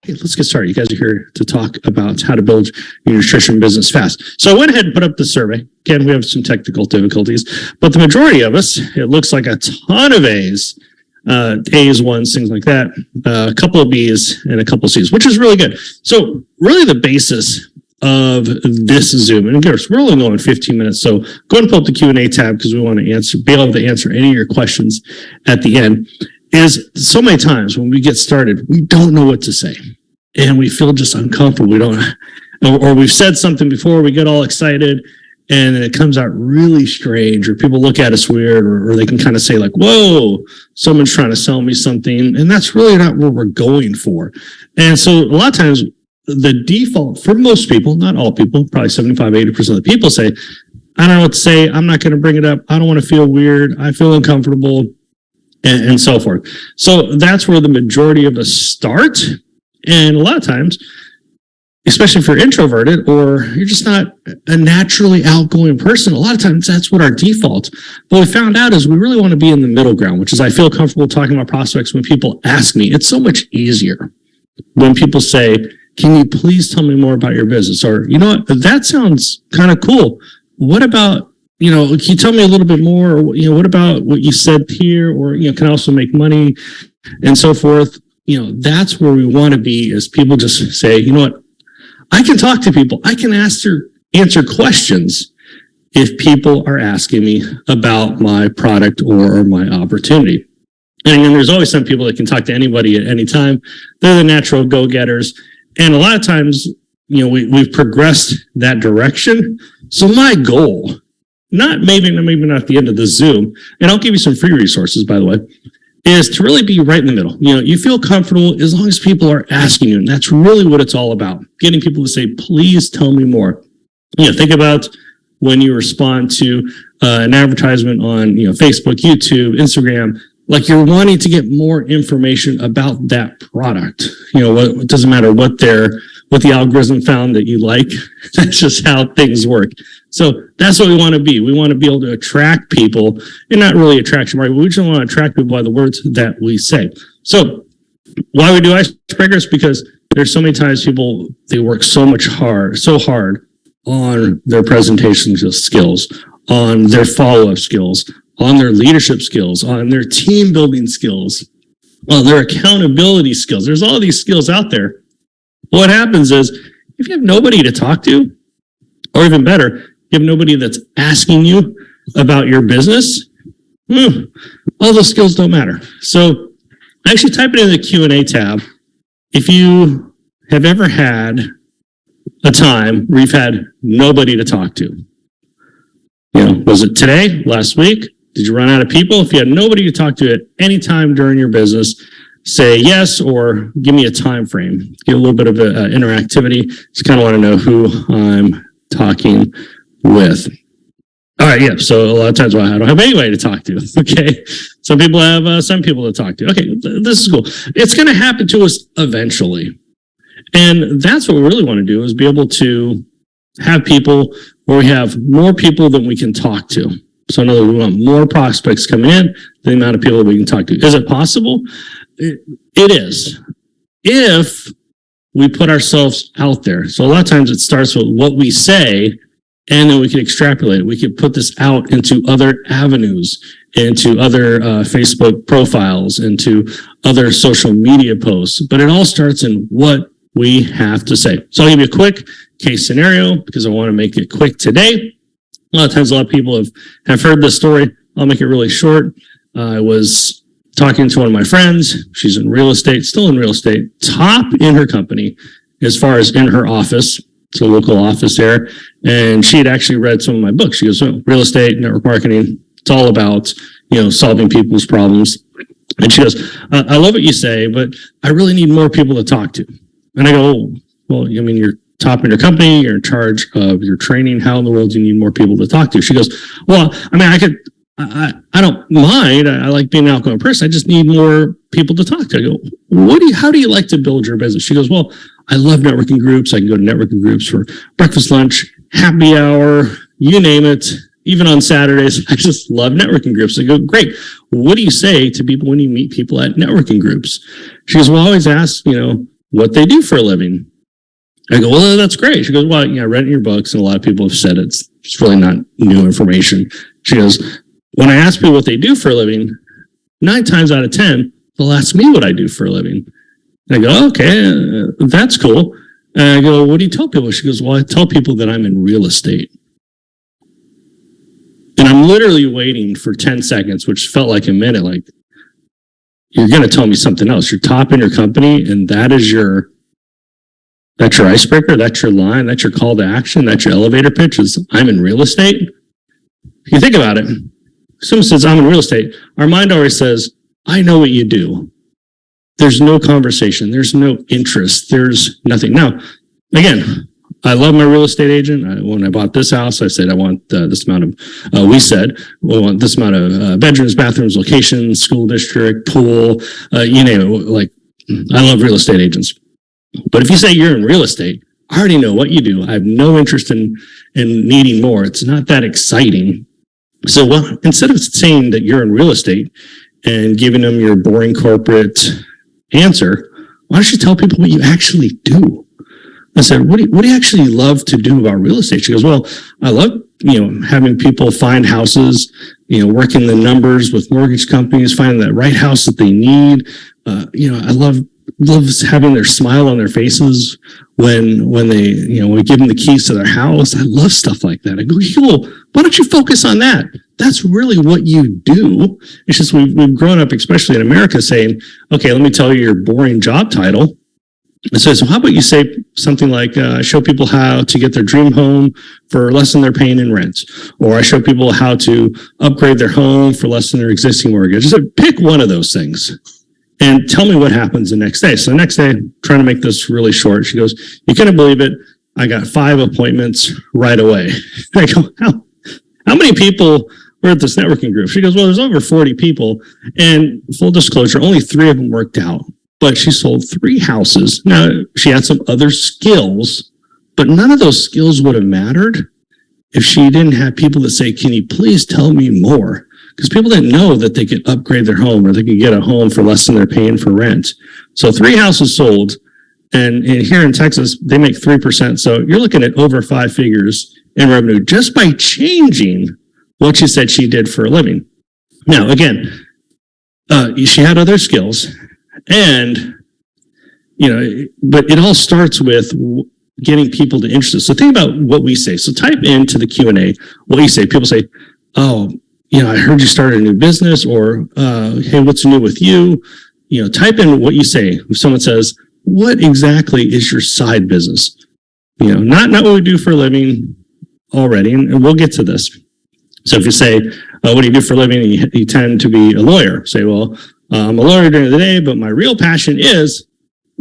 hey, let's get started. You guys are here to talk about how to build your nutrition business fast. So I went ahead and put up the survey. Again, we have some technical difficulties, but the majority of us, it looks like a ton of A's, A's, ones, things like that, a couple of B's and a couple of C's, which is really good. So really the basis of this Zoom, and again, we're only going 15 minutes, so go ahead and pull up the Q&A tab because we want to be able to answer any of your questions at the end. Is so many times when we get started, we don't know what to say and we feel just uncomfortable. We don't, or we've said something before, we get all excited and then it comes out really strange, or people look at us weird, or they can kind of say like, whoa, someone's trying to sell me something. And that's really not what we're going for. And so a lot of times the default for most people, not all people, probably 75, 80% of the people say, I don't know what to say. I'm not going to bring it up. I don't want to feel weird. I feel uncomfortable. And so forth. So that's where the majority of us start. And a lot of times, especially if you're introverted or you're just not a naturally outgoing person, a lot of times that's what our default. What we found out is we really want to be in the middle ground, which is I feel comfortable talking about prospects when people ask me. It's so much easier when people say, can you please tell me more about your business? Or, you know what, that sounds kind of cool. What about, you know, can you tell me a little bit more? Or, you know, what about what you said here? Or, you know, can I also make money and so forth? You know, that's where we want to be, is people just say, you know what, I can talk to people. I can answer questions if people are asking me about my product or my opportunity. And then there's always some people that can talk to anybody at any time. They're the natural go-getters. And a lot of times, you know, we've progressed that direction. So my goal, maybe not at the end of the Zoom, and I'll give you some free resources, by the way, is to really be right in the middle. You know, you feel comfortable as long as people are asking you, and that's really what it's all about. Getting people to say, please tell me more. You know, think about when you respond to an advertisement on, you know, Facebook, YouTube, Instagram, like you're wanting to get more information about that product. You know, it doesn't matter what the algorithm found that you like. That's just how things work. So that's what we want to be. We want to be able to attract people, and not really attraction, right? We just want to attract people by the words that we say. So why we do icebreakers? Because there's so many times people, they work so hard on their presentation skills, on their follow-up skills, on their leadership skills, on their team building skills, on their accountability skills. There's all these skills out there. What happens is if you have nobody to talk to, or even better, you have nobody that's asking you about your business, all those skills don't matter. So actually type it in the Q&A tab. If you have ever had a time where you've had nobody to talk to, you know, was it today, last week? Did you run out of people? If you had nobody to talk to at any time during your business, say yes, or give me a time frame. Give a little bit of interactivity. Just kind of want to know who I'm talking with. All right, yeah. So a lot of times, well, I don't have anybody to talk to. Okay, some people have some people to talk to. Okay, this is cool. It's going to happen to us eventually, and that's what we really want to do, is be able to have people where we have more people than we can talk to. So in other words, we want more prospects coming in than the amount of people that we can talk to. Is it possible? It is, if we put ourselves out there. So a lot of times it starts with what we say, and then we can extrapolate. We can put this out into other avenues, into other Facebook profiles, into other social media posts. But it all starts in what we have to say. So I'll give you a quick case scenario because I want to make it quick today. A lot of times, a lot of people have heard this story. I'll make it really short. I was talking to one of my friends. She's in real estate, still in real estate, top in her company as far as in her office. It's a local office there. And she had actually read some of my books. She goes, oh, real estate, network marketing. It's all about, you know, solving people's problems. And she goes, I love what you say, but I really need more people to talk to. And I go, oh, well, I mean, you're top in your company, you're in charge of your training. How in the world do you need more people to talk to? She goes, well, I mean, I don't mind. I like being an outgoing person. I just need more people to talk to. I go, how do you like to build your business? She goes, well, I love networking groups. I can go to networking groups for breakfast, lunch, happy hour, you name it. Even on Saturdays, I just love networking groups. I go, great. What do you say to people when you meet people at networking groups? She goes, well, I always ask, you know, what they do for a living. I go, well, that's great. She goes, well, I read in your books, and a lot of people have said it's really not new information. She goes, when I ask people what they do for a living, 9 times out of 10, they'll ask me what I do for a living. And I go, okay, that's cool. And I go, what do you tell people? She goes, well, I tell people that I'm in real estate. And I'm literally waiting for 10 seconds, which felt like a minute. Like, you're going to tell me something else. You're top in your company, and that's your icebreaker. That's your line. That's your call to action. That's your elevator pitch is I'm in real estate. If you think about it, someone says I'm in real estate. Our mind always says, I know what you do. There's no conversation. There's no interest. There's nothing. Now, again, I love my real estate agent. When I bought this house, I said, I want this amount of, we said, we want this amount of bedrooms, bathrooms, locations, school district, pool, you know, like, I love real estate agents. But if you say you're in real estate, I already know what you do. I have no interest in needing more. It's not that exciting. So, well, instead of saying that you're in real estate and giving them your boring corporate answer, why don't you tell people what you actually do? I said, what do you actually love to do about real estate? She goes, well, I love, having people find houses, working the numbers with mortgage companies, finding that right house that they need. I love having their smile on their faces when they, we give them the keys to their house. I love stuff like that. I go, well, why don't you focus on that? That's really what you do. It's just we've grown up, especially in America, saying, okay, let me tell you your boring job title. And so how about you say something like, I show people how to get their dream home for less than they're paying in rent, or I show people how to upgrade their home for less than their existing mortgage. Just pick one of those things and tell me what happens the next day. So the next day, trying to make this really short, she goes, you couldn't believe it. I got 5 appointments right away. I go, how many people were at this networking group? She goes, well, there's over 40 people, and full disclosure, only 3 of them worked out. But she sold 3 houses. Now, she had some other skills, but none of those skills would have mattered if she didn't have people that say, can you please tell me more? Because people didn't know that they could upgrade their home or they could get a home for less than they're paying for rent. So 3 houses sold. And here in Texas, they make 3%. So you're looking at over 5 figures in revenue just by changing what she said she did for a living. Now, again, she had other skills. And, but it all starts with getting people to interested. So think about what we say. So type into the Q&A what you say. People say, oh, I heard you started a new business, or, hey, what's new with you? Type in what you say. If someone says, what exactly is your side business? Not what we do for a living already. And we'll get to this. So if you say, what do you do for a living? And you tend to be a lawyer. Say, well, I'm a lawyer during the day, but my real passion is,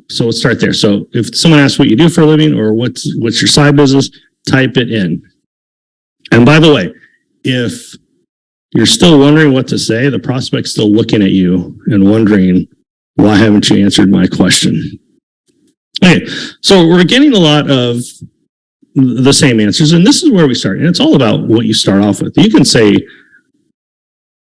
so let's start there. So if someone asks what you do for a living or what's your side business, type it in. And by the way, if you're still wondering what to say, the prospect's still looking at you and wondering, why haven't you answered my question? Okay, so we're getting a lot of the same answers, and this is where we start. And it's all about what you start off with. You can say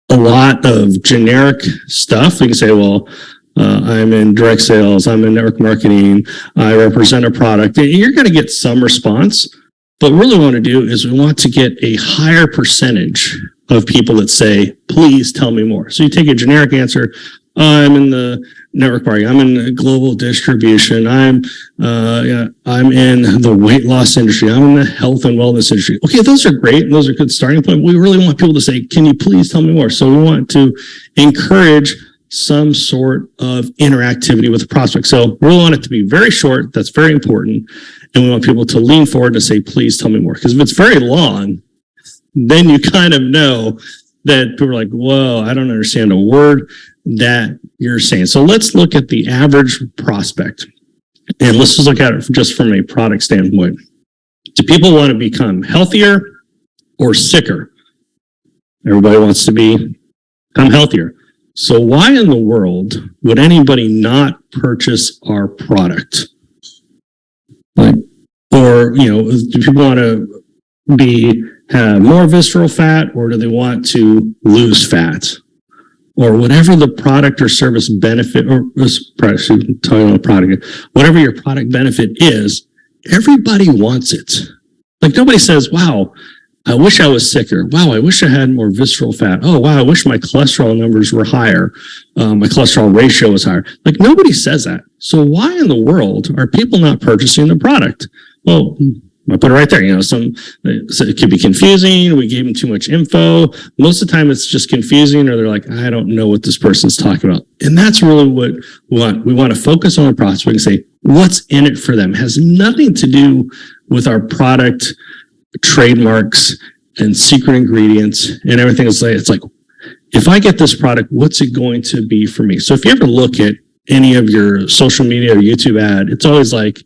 a lot of generic stuff. You can say, well, I'm in direct sales, I'm in network marketing, I represent a product. And you're going to get some response, but what we really want to do is we want to get a higher percentage of people that say, please tell me more. So you take a generic answer, I'm in the network marketing, I'm in global distribution, I'm in the weight loss industry, I'm in the health and wellness industry. Okay, those are great, and those are good starting point. We really want people to say, can you please tell me more? So we want to encourage some sort of interactivity with the prospect. So we want it to be very short. That's very important. And we want people to lean forward to say, please tell me more. Because if it's very long, then you kind of know that people are like, whoa, I don't understand a word that you're saying. So let's look at the average prospect. And let's just look at it just from a product standpoint. Do people want to become healthier or sicker? Everybody wants to become healthier. So why in the world would anybody not purchase our product? Or, do people want to have more visceral fat, or do they want to lose fat? or whatever the product or service benefit, or talking about product, whatever your product benefit is, everybody wants it. Like nobody says, wow, I wish I was sicker. Wow, I wish I had more visceral fat. Oh, wow, I wish my cholesterol numbers were higher. My cholesterol ratio was higher. Like nobody says that. So why in the world are people not purchasing the product? Well, I put it right there. So it could be confusing. We gave them too much info. Most of the time it's just confusing, or they're like, I don't know what this person's talking about. And that's really what we want. We want to focus on the prospect and say, what's in it for them? It has nothing to do with our product trademarks and secret ingredients and everything. It's like, if I get this product, what's it going to be for me? So if you ever look at any of your social media or YouTube ad, it's always like,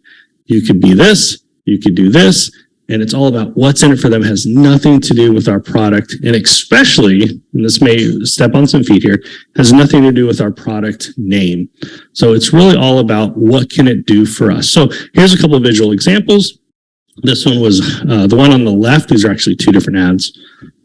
you could be this, you could do this, and it's all about what's in it for them. It has nothing to do with our product, and especially, and this may step on some feet here, has nothing to do with our product name. So it's really all about what can it do for us. So here's a couple of visual examples. This one was the one on the left. These are actually two different ads.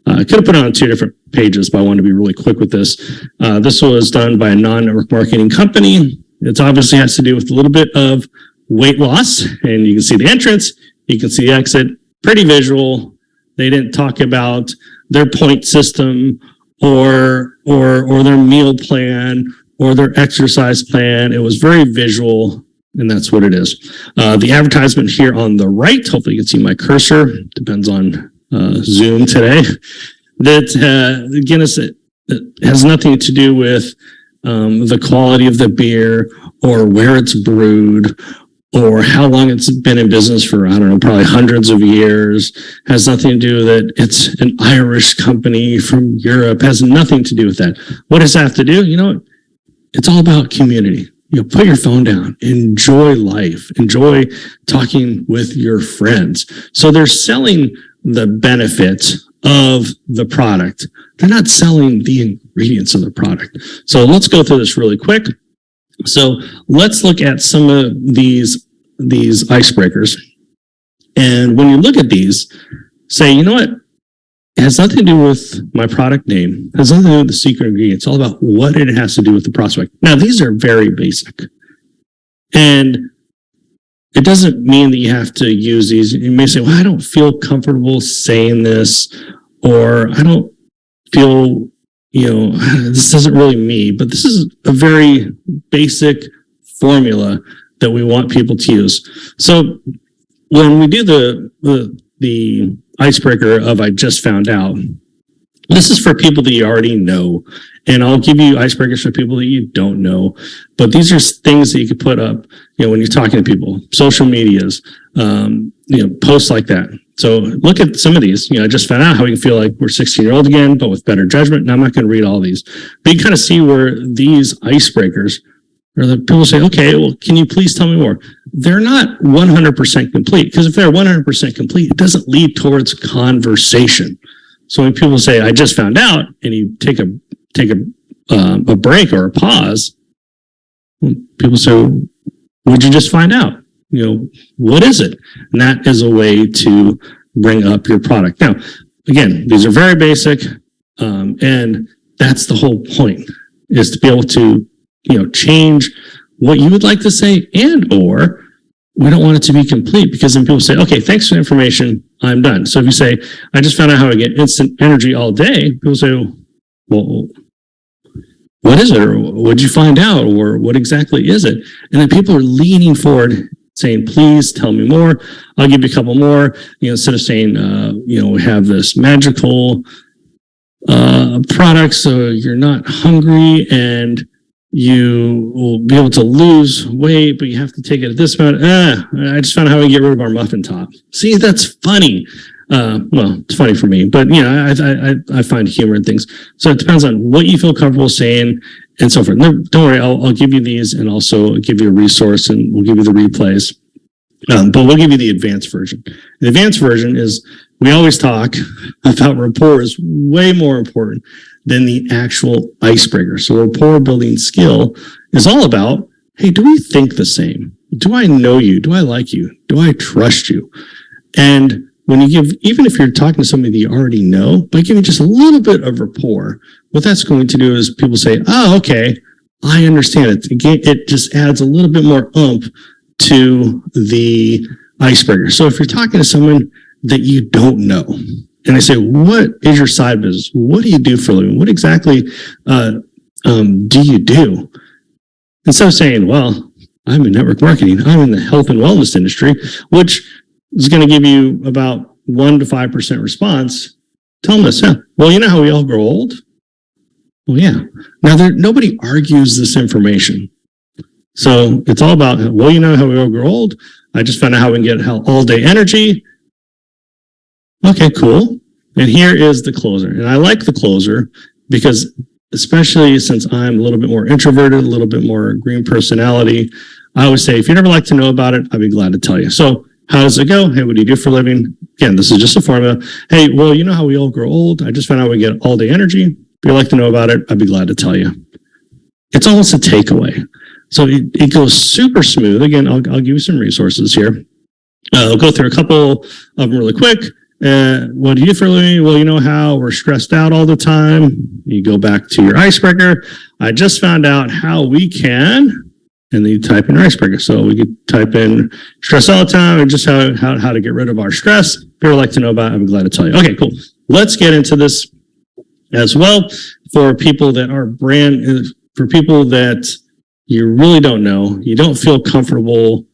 I could have put it on two different pages, but I wanted to be really quick with this. This was done by a non-network marketing company. It obviously has to do with a little bit of weight loss, and you can see the entrance, you can see the exit, pretty visual. They didn't talk about their point system or their meal plan or their exercise plan. It was very visual, and that's what it is. The advertisement here on the right, hopefully you can see my cursor, depends on Zoom today, that again, it has nothing to do with the quality of the beer or where it's brewed or how long it's been in business for, I don't know, probably hundreds of years. Has nothing to do with it. It's an Irish company from Europe. Has nothing to do with that. What does that have to do? It's all about community. Put your phone down, enjoy life, enjoy talking with your friends. So they're selling the benefits of the product. They're not selling the ingredients of the product. So let's go through this really quick. So let's look at some of these icebreakers. And when you look at these, say, you know what? It has nothing to do with my product name. It has nothing to do with the secret ingredient. It's all about what it has to do with the prospect. Now, these are very basic. And it doesn't mean that you have to use these. You may say, well, I don't feel comfortable saying this, or I don't feel, this isn't really me. But this is a very basic formula that we want people to use. So when we do the icebreaker of I just found out, this is for people that you already know, and I'll give you icebreakers for people that you don't know. But these are things that you could put up, when you're talking to people, social medias, posts like that. So look at some of these. I just found out how we can feel like we're 16-year-old again, but with better judgment. Now I'm not going to read all these, but you kind of see where these icebreakers, or the people say, okay, well, can you please tell me more? They're not 100% complete, because if they're 100% complete, it doesn't lead towards conversation. So when people say, I just found out, and you take a break or a pause, people say, what'd you just find out? What is it? And that is a way to bring up your product. Now, again, these are very basic, and that's the whole point, is to be able to change what you would like to say, and or we don't want it to be complete, because then people say, okay, thanks for the information, I'm done. So if you say, I just found out how I get instant energy all day, people say, well, what is it? Or what'd you find out? Or what exactly is it? And then people are leaning forward saying, please tell me more. I'll give you a couple more. Instead of saying, we have this magical product, so you're not hungry and you will be able to lose weight, but you have to take it at this amount. I just found out how we get rid of our muffin top. See, that's funny. Well, it's funny for me, but I find humor in things. So it depends on what you feel comfortable saying and so forth. No, don't worry, I'll give you these and also give you a resource, and we'll give you the replays. But we'll give you the advanced version. The advanced version is, we always talk about rapport is way more important than the actual icebreaker. So rapport building skill is all about, hey, do we think the same? Do I know you? Do I like you? Do I trust you? And when you give, even if you're talking to somebody that you already know, by giving just a little bit of rapport, what that's going to do is people say, oh, okay, I understand it. It just adds a little bit more oomph to the icebreaker. So if you're talking to someone that you don't know, and they say, what is your side business? What do you do for a living? What exactly do you do? Instead of saying, well, I'm in network marketing, I'm in the health and wellness industry, which is going to give you about 1 to 5% response. Tell them this. Yeah. Well, you know how we all grow old? Well, yeah. Now, nobody argues this information. So it's all about, well, you know how we all grow old? I just found out how we can get all day energy. Okay, cool. And here is the closer. And I like the closer because, especially since I'm a little bit more introverted, a little bit more green personality, I always say, if you'd ever like to know about it, I'd be glad to tell you. So how does it go? Hey, what do you do for a living? Again, this is just a formula. Hey, well, you know how we all grow old? I just found out we get all day energy. If you'd like to know about it, I'd be glad to tell you. It's almost a takeaway. So it goes super smooth. Again, I'll give you some resources here. I'll go through a couple of them really quick. What do you do for a living? Well, you know how we're stressed out all the time. You go back to your icebreaker. I just found out how we can, and then you type in your icebreaker. So we could type in stress all the time and just how to get rid of our stress. If you'd like to know about it, I'd be glad to tell you. Okay, cool. Let's get into this as well for people that are for people that you really don't know, you don't feel comfortable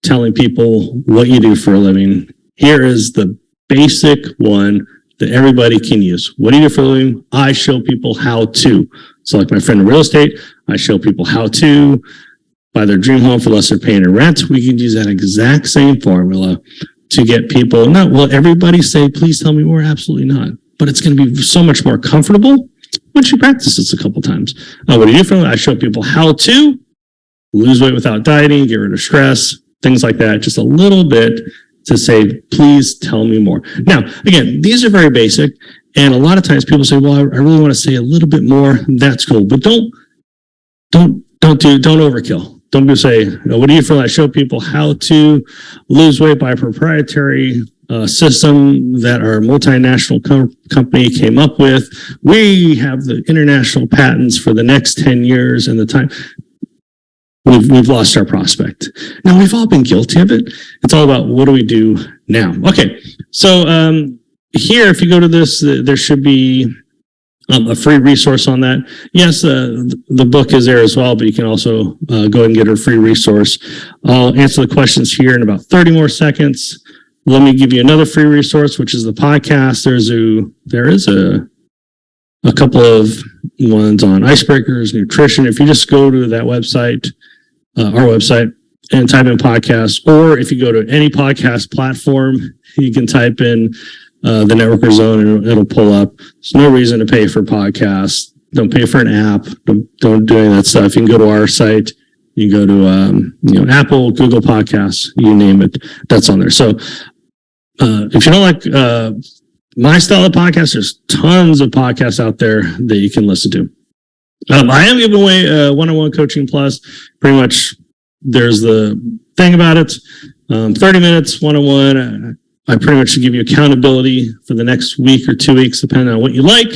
telling people what you do for a living. Here is the basic one that everybody can use. What do you do for a living? I show people how to. So like my friend in real estate, I show people how to buy their dream home for less they're paying in rent. We can use that exact same formula to get people, not will everybody say, please tell me more? Absolutely not. But it's going to be so much more comfortable once you practice this a couple times. What do you do for a living? I show people how to lose weight without dieting, get rid of stress, things like that. Just a little bit to say, please tell me more. Now, again, these are very basic. And a lot of times people say, well, I really want to say a little bit more. That's cool. But don't overkill. Don't just say, what do you feel? I show people how to lose weight by a proprietary system that our multinational company came up with. We have the international patents for the next 10 years and the time. We've lost our prospect. Now, we've all been guilty of it. It's all about what do we do now? Okay, so here, if you go to this, there should be a free resource on that. Yes, the book is there as well, but you can also go ahead and get a free resource. I'll answer the questions here in about 30 more seconds. Let me give you another free resource, which is the podcast. There is a couple of ones on icebreakers, nutrition. If you just go to that website, our website, and type in podcast, or if you go to any podcast platform, you can type in the Networker Zone and it'll pull up. There's no reason to pay for podcasts. Don't pay for an app. Don't do any of that stuff. You can go to our site. You go to Apple, Google Podcasts, you name it. That's on there. So if you don't like my style of podcast, there's tons of podcasts out there that you can listen to. I am giving away one-on-one coaching plus. Pretty much, there's the thing about it. 30 minutes one-on-one. I pretty much give you accountability for the next week or 2 weeks, depending on what you like.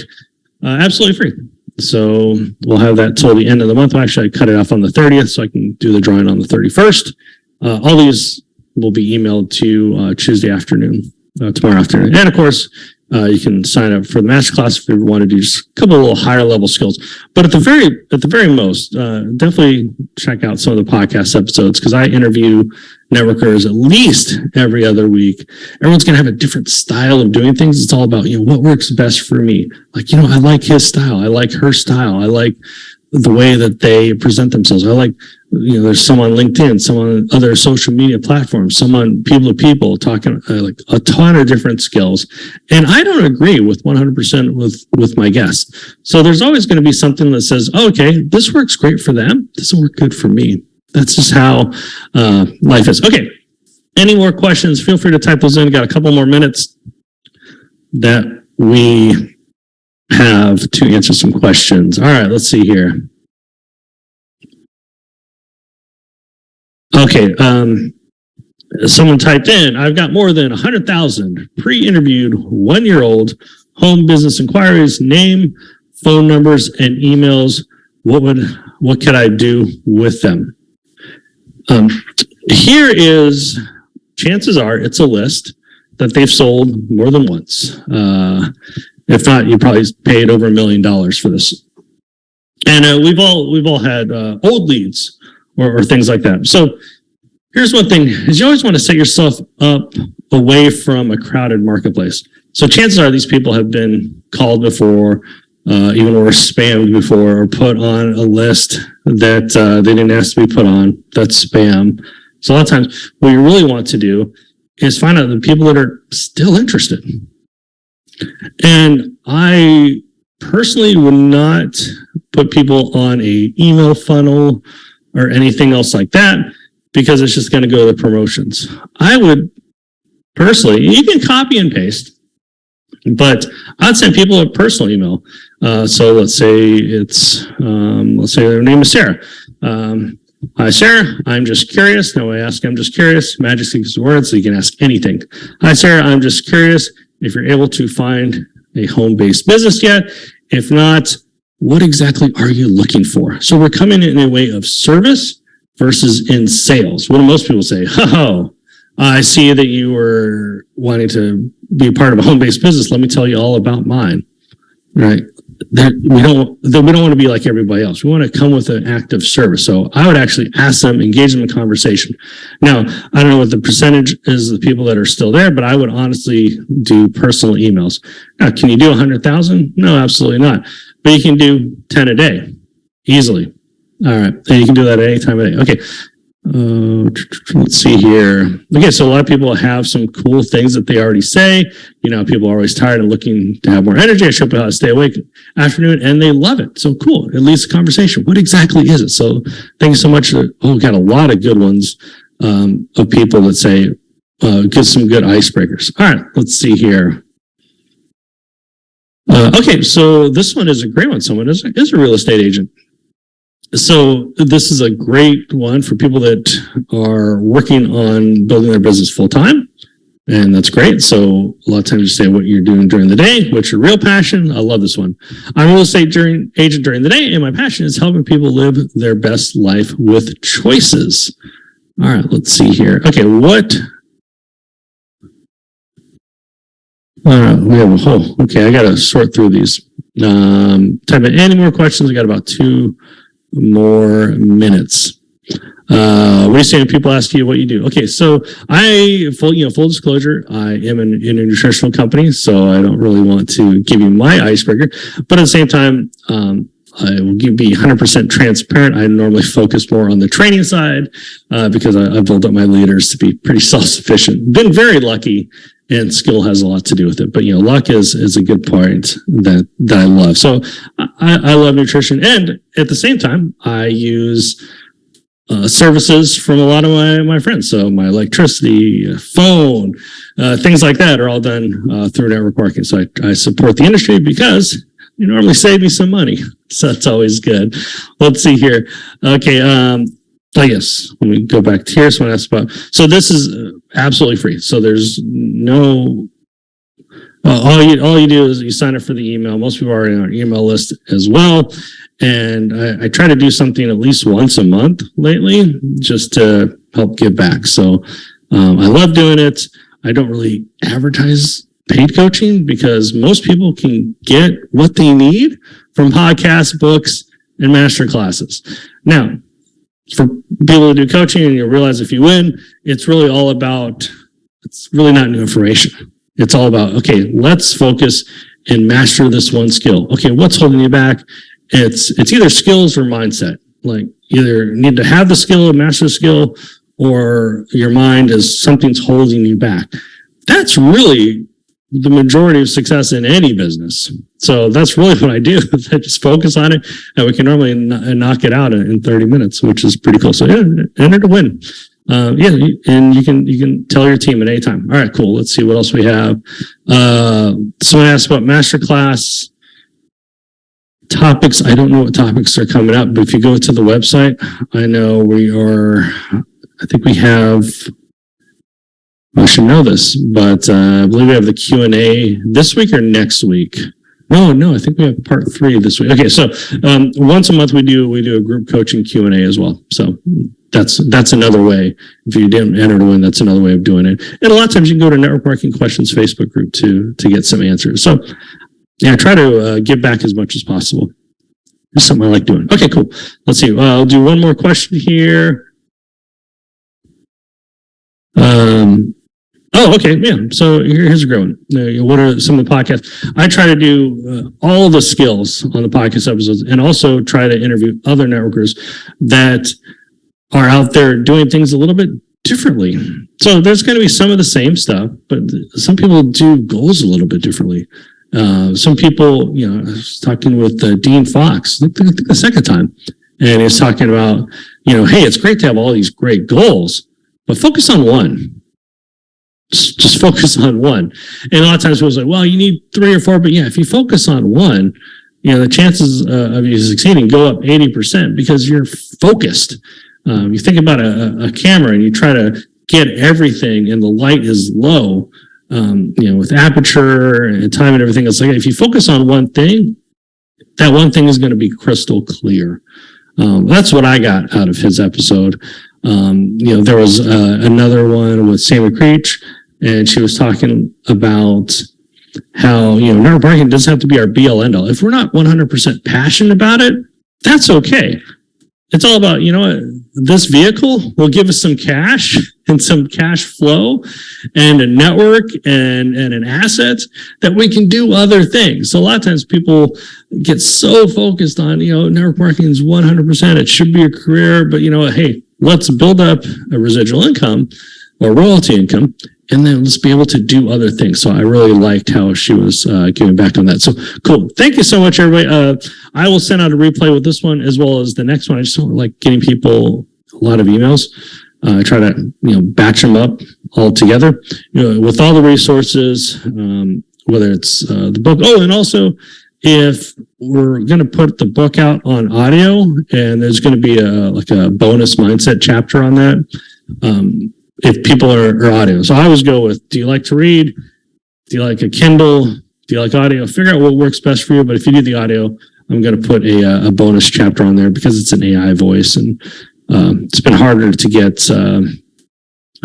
Absolutely free. So we'll have that till the end of the month. Actually, I cut it off on the 30th, so I can do the drawing on the 31st. All these will be emailed to you Tuesday afternoon, tomorrow afternoon. And of course, you can sign up for the masterclass if you want to do just a couple of little higher level skills. But at the very most, definitely check out some of the podcast episodes because I interview networkers at least every other week. Everyone's going to have a different style of doing things. It's all about, what works best for me. Like, I like his style. I like her style. I like the way that they present themselves. I like, there's some on LinkedIn, some on other social media platforms, some on people to people talking like a ton of different skills. And I don't agree with 100% with my guests. So there's always going to be something that says, oh, okay, this works great for them. Doesn't work good for me. That's just how life is. Okay. Any more questions? Feel free to type those in. Got a couple more minutes that we have to answer some questions. All right, let's see here. Okay. Someone typed in, I've got more than 100,000 pre-interviewed 1-year-old home business inquiries, name, phone numbers, and emails. What could I do with them? Here is, chances are it's a list that they've sold more than once. If not, you probably paid over $1 million for this. And we've all had old leads or things like that. So here's one thing, is you always want to set yourself up away from a crowded marketplace. So chances are these people have been called before, even or spammed before, or put on a list that they didn't ask to be put on. That's spam. So a lot of times what you really want to do is find out the people that are still interested. And I personally would not put people on a email funnel or anything else like that, because it's just going to go to the promotions. I would personally, you can copy and paste, but I'd send people a personal email. So let's say their name is Sarah. Hi, Sarah. I'm just curious. Now I ask, I'm just curious. Magic speaks words, so you can ask anything. Hi, Sarah. I'm just curious if you're able to find a home-based business yet. If not, what exactly are you looking for? So we're coming in a way of service versus in sales. What do most people say? Oh, I see that you were wanting to be a part of a home-based business. Let me tell you all about mine. Right? We don't want to be like everybody else. We want to come with an active service. So I would actually ask them, engage them in conversation. Now, I don't know what the percentage is of the people that are still there, but I would honestly do personal emails. Now, can you do 100,000? No, absolutely not. But you can do 10 a day easily. All right. And you can do that at any time of day. Okay. Let's see here. Okay, so a lot of people have some cool things that they already say. You know, people are always tired and looking to have more energy. I show people how to stay awake afternoon, and they love it. So cool. It leads to conversation. What exactly is it? So thank you so much. We got a lot of good ones of people that say, get some good icebreakers. All right, let's see here. Okay, so this one is a great one. Someone is a real estate agent. So this is a great one for people that are working on building their business full time. And that's great. So a lot of times you say what you're doing during the day, what's your real passion. I love this one. I'm a real estate agent during the day, and my passion is helping people live their best life with choices. All right, let's see here. Okay, what? We have a whole, okay, I got to sort through these. Type in any more questions. I got about 2 more minutes. What do you say when people ask you what you do? Okay, so full disclosure, I am in a nutritional company, so I don't really want to give you my icebreaker, but at the same time, I will be 100% transparent. I normally focus more on the training side because I've built up my leaders to be pretty self-sufficient. Been very lucky, and skill has a lot to do with it. But, luck is a good point that I love. So I love nutrition. And at the same time, I use services from a lot of my friends. So my electricity, phone, things like that are all done through network marketing. So I support the industry because you normally save me some money. So that's always good. Let's see here. Okay. Yes, let me go back to here. So this is absolutely free. So there's no, all you do is you sign up for the email. Most people are already on our email list as well. And I try to do something at least once a month lately just to help give back. So I love doing it. I don't really advertise paid coaching because most people can get what they need from podcasts, books, and master classes. Now, for people to do coaching, and you'll realize if you win, it's really not new information. It's all about, okay, let's focus and master this one skill. Okay, what's holding you back? It's either skills or mindset. Like either need to have the skill or master the skill, or your mind is something's holding you back. That's really the majority of success in any business. So that's really what I do. I just focus on it, and we can normally knock it out in 30 minutes, which is pretty cool. So enter to win. And you can tell your team at any time. All right, cool. Let's see what else we have. Someone asked about masterclass topics. I don't know what topics are coming up, but if you go to the website, I know I think we have I should know this, but I believe we have the Q&A this week or next week. No, I think we have part 3 this week. Okay, so once a month we do a group coaching Q&A as well. So that's another way. If you didn't enter to win, that's another way of doing it. And a lot of times you can go to Network Marketing Questions Facebook group to get some answers. So yeah, try to give back as much as possible. It's something I like doing. Okay, cool. Let's see. I'll do one more question here. Oh, okay, yeah. So here's a great one. What are some of the podcasts? I try to do all the skills on the podcast episodes, and also try to interview other networkers that are out there doing things a little bit differently. So there's going to be some of the same stuff, but some people do goals a little bit differently. Some people, I was talking with Dean Fox, I think the second time, and he was talking about, hey, it's great to have all these great goals, but focus on one. Just focus on one. And a lot of times people say, well, you need 3 or 4, but yeah, if you focus on one, the chances of you succeeding go up 80% because you're focused. You think about a camera and you try to get everything and the light is low, with aperture and time and everything. It's like, if you focus on one thing, that one thing is going to be crystal clear. That's what I got out of his episode. There was another one with Sammy Creech, and she was talking about how, network marketing doesn't have to be our be-all end-all. If we're not 100% passionate about it, that's okay. It's all about, this vehicle will give us some cash and some cash flow and a network and an asset that we can do other things. So a lot of times people get so focused on, network marketing is 100%. It should be a career, but hey, let's build up a residual income or royalty income, and then let's be able to do other things. So I really liked how she was giving back on that. So cool. Thank you so much, everybody. I will send out a replay with this one as well as the next one. I just don't like getting people a lot of emails. I try to, batch them up all together, with all the resources, whether it's the book. Oh, and also if we're going to put the book out on audio, and there's going to be a bonus mindset chapter on that. If people are audio. So I always go with, do you like to read? Do you like a Kindle? Do you like audio? Figure out what works best for you. But if you do the audio, I'm going to put a bonus chapter on there because it's an AI voice, and it's been harder to get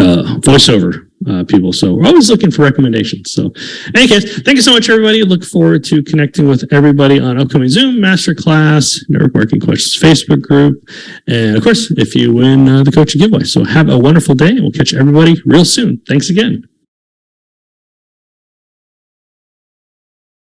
voiceover people. So we're always looking for recommendations. So in any case, thank you so much, everybody. Look forward to connecting with everybody on upcoming Zoom masterclass, Network Marketing Questions Facebook group, and of course, if you win the coaching giveaway. So have a wonderful day, and we'll catch everybody real soon. Thanks again.